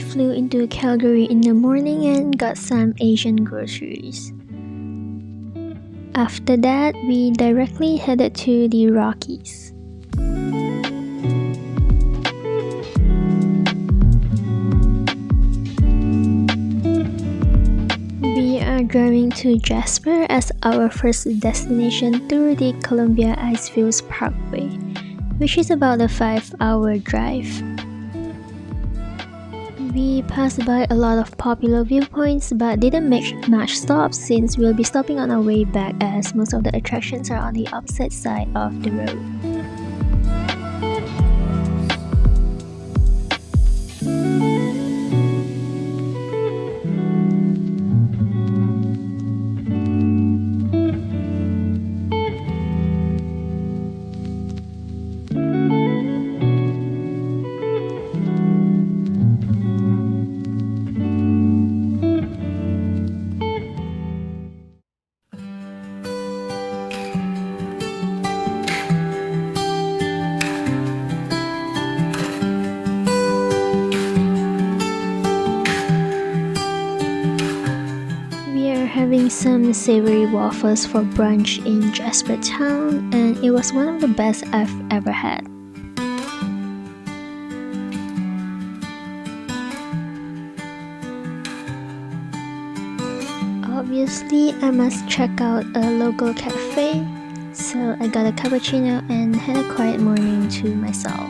flew into Calgary in the morning and got some Asian groceries. After that, we directly headed to the Rockies. We are driving to Jasper as our first destination through the Columbia Icefields Parkway, which is about a 5-hour drive. We passed by a lot of popular viewpoints but didn't make much stops since we'll be stopping on our way back as most of the attractions are on the opposite side of the road. Having some savory waffles for brunch in Jasper town, and it was one of the best I've ever had. Obviously, I must check out a local cafe, so I got a cappuccino and had a quiet morning to myself.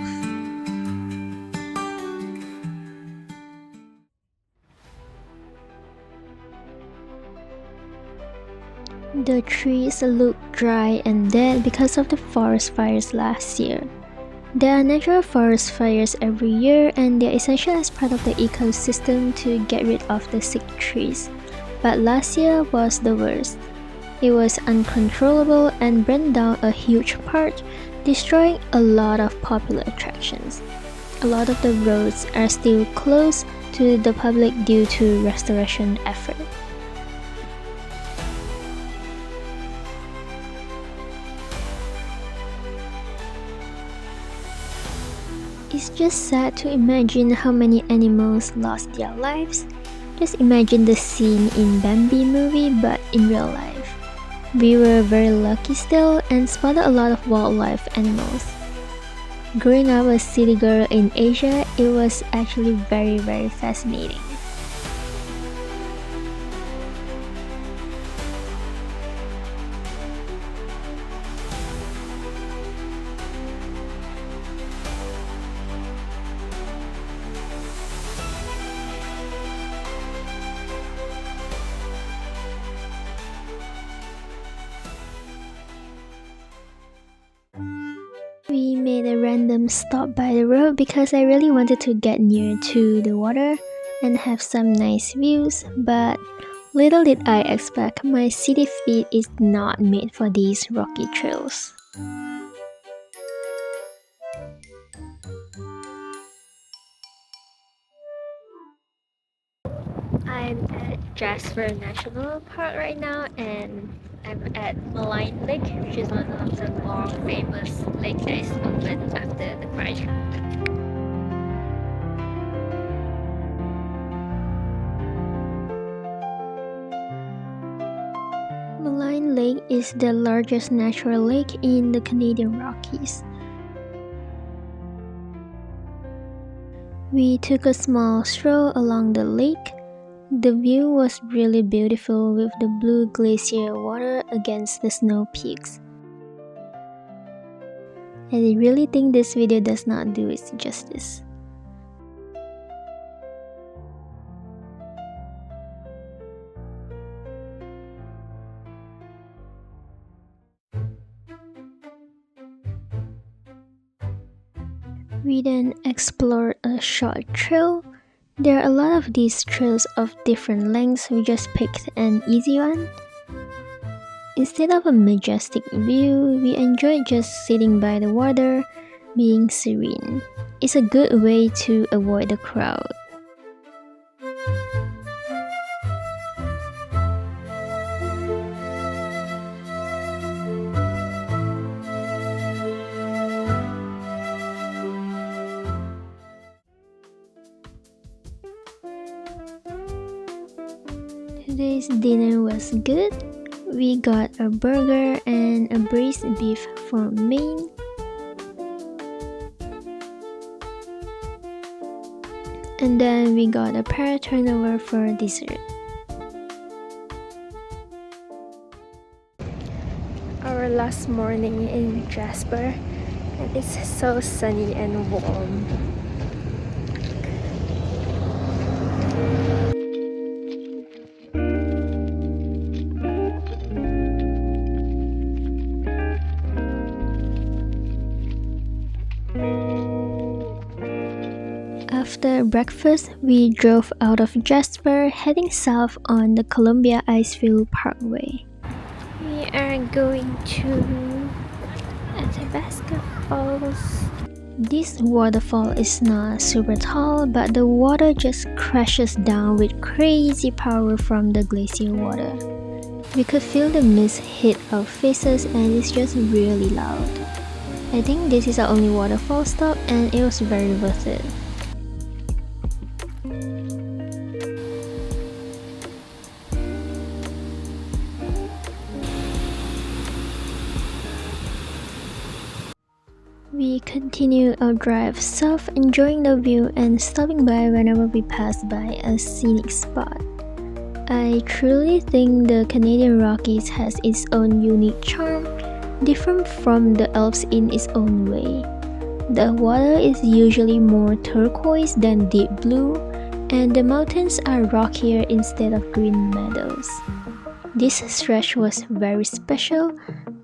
The trees look dry and dead because of the forest fires last year. There are natural forest fires every year and they're essential as part of the ecosystem to get rid of the sick trees. But last year was the worst. It was uncontrollable and burned down a huge part, destroying a lot of popular attractions. A lot of the roads are still closed to the public due to restoration efforts. It's just sad to imagine how many animals lost their lives. Just imagine the scene in Bambi movie but in real life. We were very lucky still and spotted a lot of wildlife animals. Growing up a city girl in Asia, it was actually very fascinating. We made a random stop by the road because I really wanted to get near to the water and have some nice views, but little did I expect my city feet is not made for these rocky trails. I'm at Jasper National Park right now and I'm at Malign Lake, which is one of the more famous lakes that is opened after the project. Malign Lake is the largest natural lake in the Canadian Rockies. We took a small stroll along the lake. The view was really beautiful with the blue glacier water against the snow peaks. I really think this video does not do it justice. We then explored a short trail. There are a lot of these trails of different lengths, we just picked an easy one. Instead of a majestic view, we enjoyed just sitting by the water, being serene. It's a good way to avoid the crowd. Today's dinner was good. We got a burger and a braised beef for main. And then we got a pear turnover for dessert. Our last morning in Jasper, and it's so sunny and warm. After breakfast, we drove out of Jasper, heading south on the Columbia Icefield Parkway. We are going to Athabasca Falls. This waterfall is not super tall, but the water just crashes down with crazy power from the glacier water. We could feel the mist hit our faces and it's just really loud. I think this is our only waterfall stop and it was very worth it. We continue our drive south, enjoying the view and stopping by whenever we pass by a scenic spot. I truly think the Canadian Rockies has its own unique charm, different from the Alps in its own way. The water is usually more turquoise than deep blue, and the mountains are rockier instead of green meadows. This stretch was very special.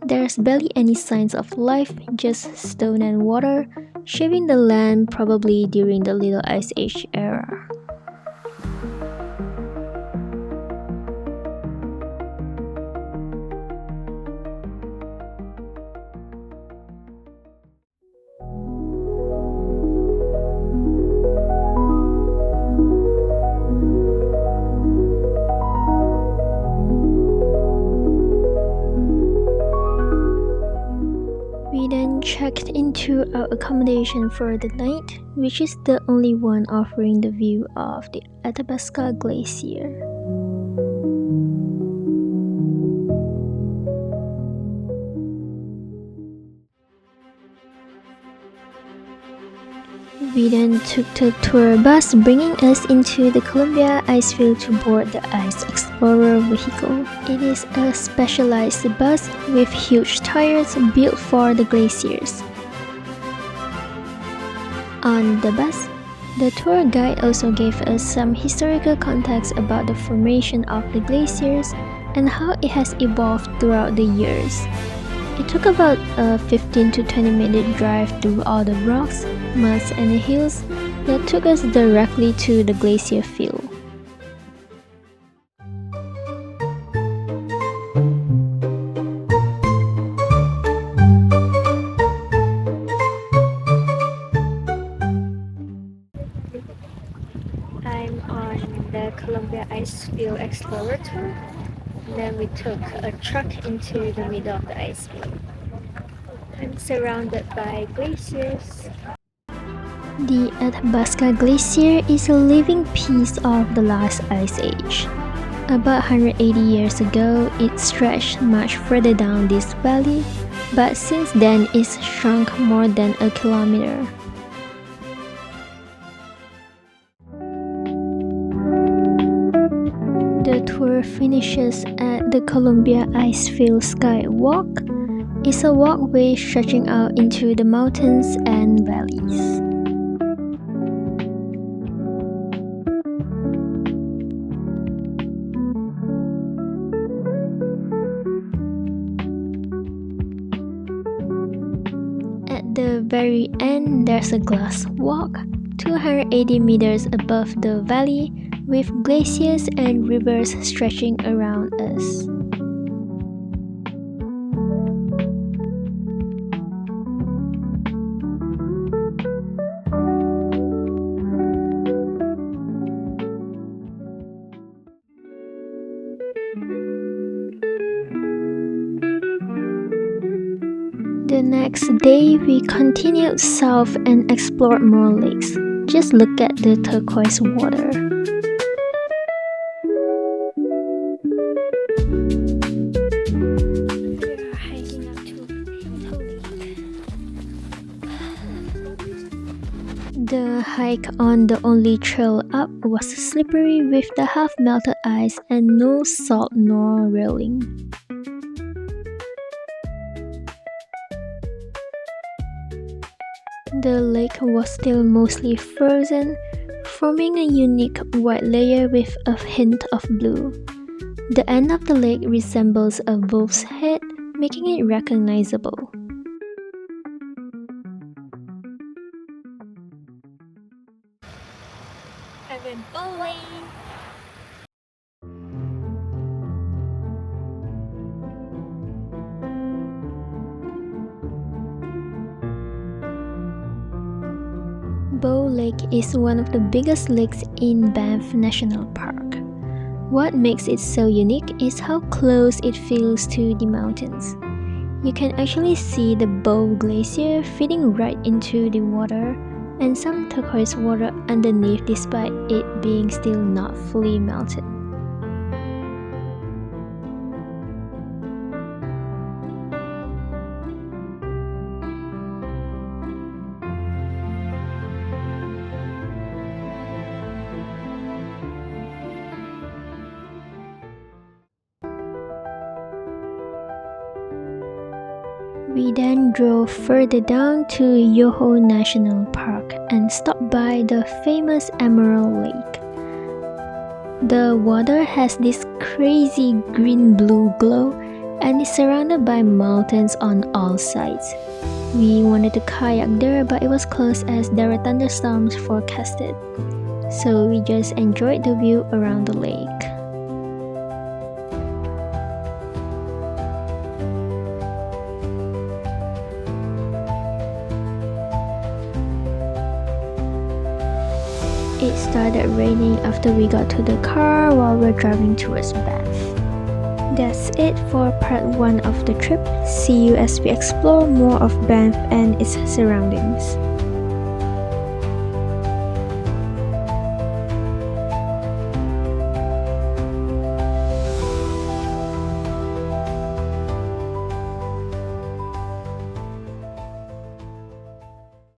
There's barely any signs of life, just stone and water, shaping the land probably during the Little Ice Age era. We then checked into our accommodation for the night, which is the only one offering the view of the Athabasca Glacier. We then took the tour bus, bringing us into the Columbia Icefield to board the Ice Explorer vehicle. It is a specialized bus with huge tires built for the glaciers. On the bus, the tour guide also gave us some historical context about the formation of the glaciers and how it has evolved throughout the years. It took about a 15 to 20 minute drive through all the rocks, muds and hills that took us directly to the glacier field. I'm on the Columbia Icefield Explorer tour. Then we took a truck into the middle of the ice field. I'm surrounded by glaciers. The Athabasca Glacier is a living piece of the last ice age. About 180 years ago, it stretched much further down this valley, but since then it's shrunk more than a kilometer. The tour finishes at the Columbia Icefield Skywalk. It's a walkway stretching out into the mountains and valleys. At the very end, there's a glass walk, 280 meters above the valley, with glaciers and rivers stretching around us. The next day, we continued south and explored more lakes. Just look at the turquoise water. hike on the only trail up was slippery with the half-melted ice and no salt nor railing. The lake was still mostly frozen, forming a unique white layer with a hint of blue. The end of the lake resembles a wolf's head, making it recognizable. I went bowling. Bow Lake is one of the biggest lakes in Banff National Park. What makes it so unique is how close it feels to the mountains. You can actually see the Bow Glacier feeding right into the water and some turquoise water underneath despite it being still not fully melted. We then drove further down to Yoho National Park and stopped by the famous Emerald Lake. The water has this crazy green-blue glow and is surrounded by mountains on all sides. We wanted to kayak there, but it was closed as there were thunderstorms forecasted. So we just enjoyed the view around the lake. It started raining after we got to the car while we're driving towards Banff. That's it for part 1 of the trip. See you as we explore more of Banff and its surroundings.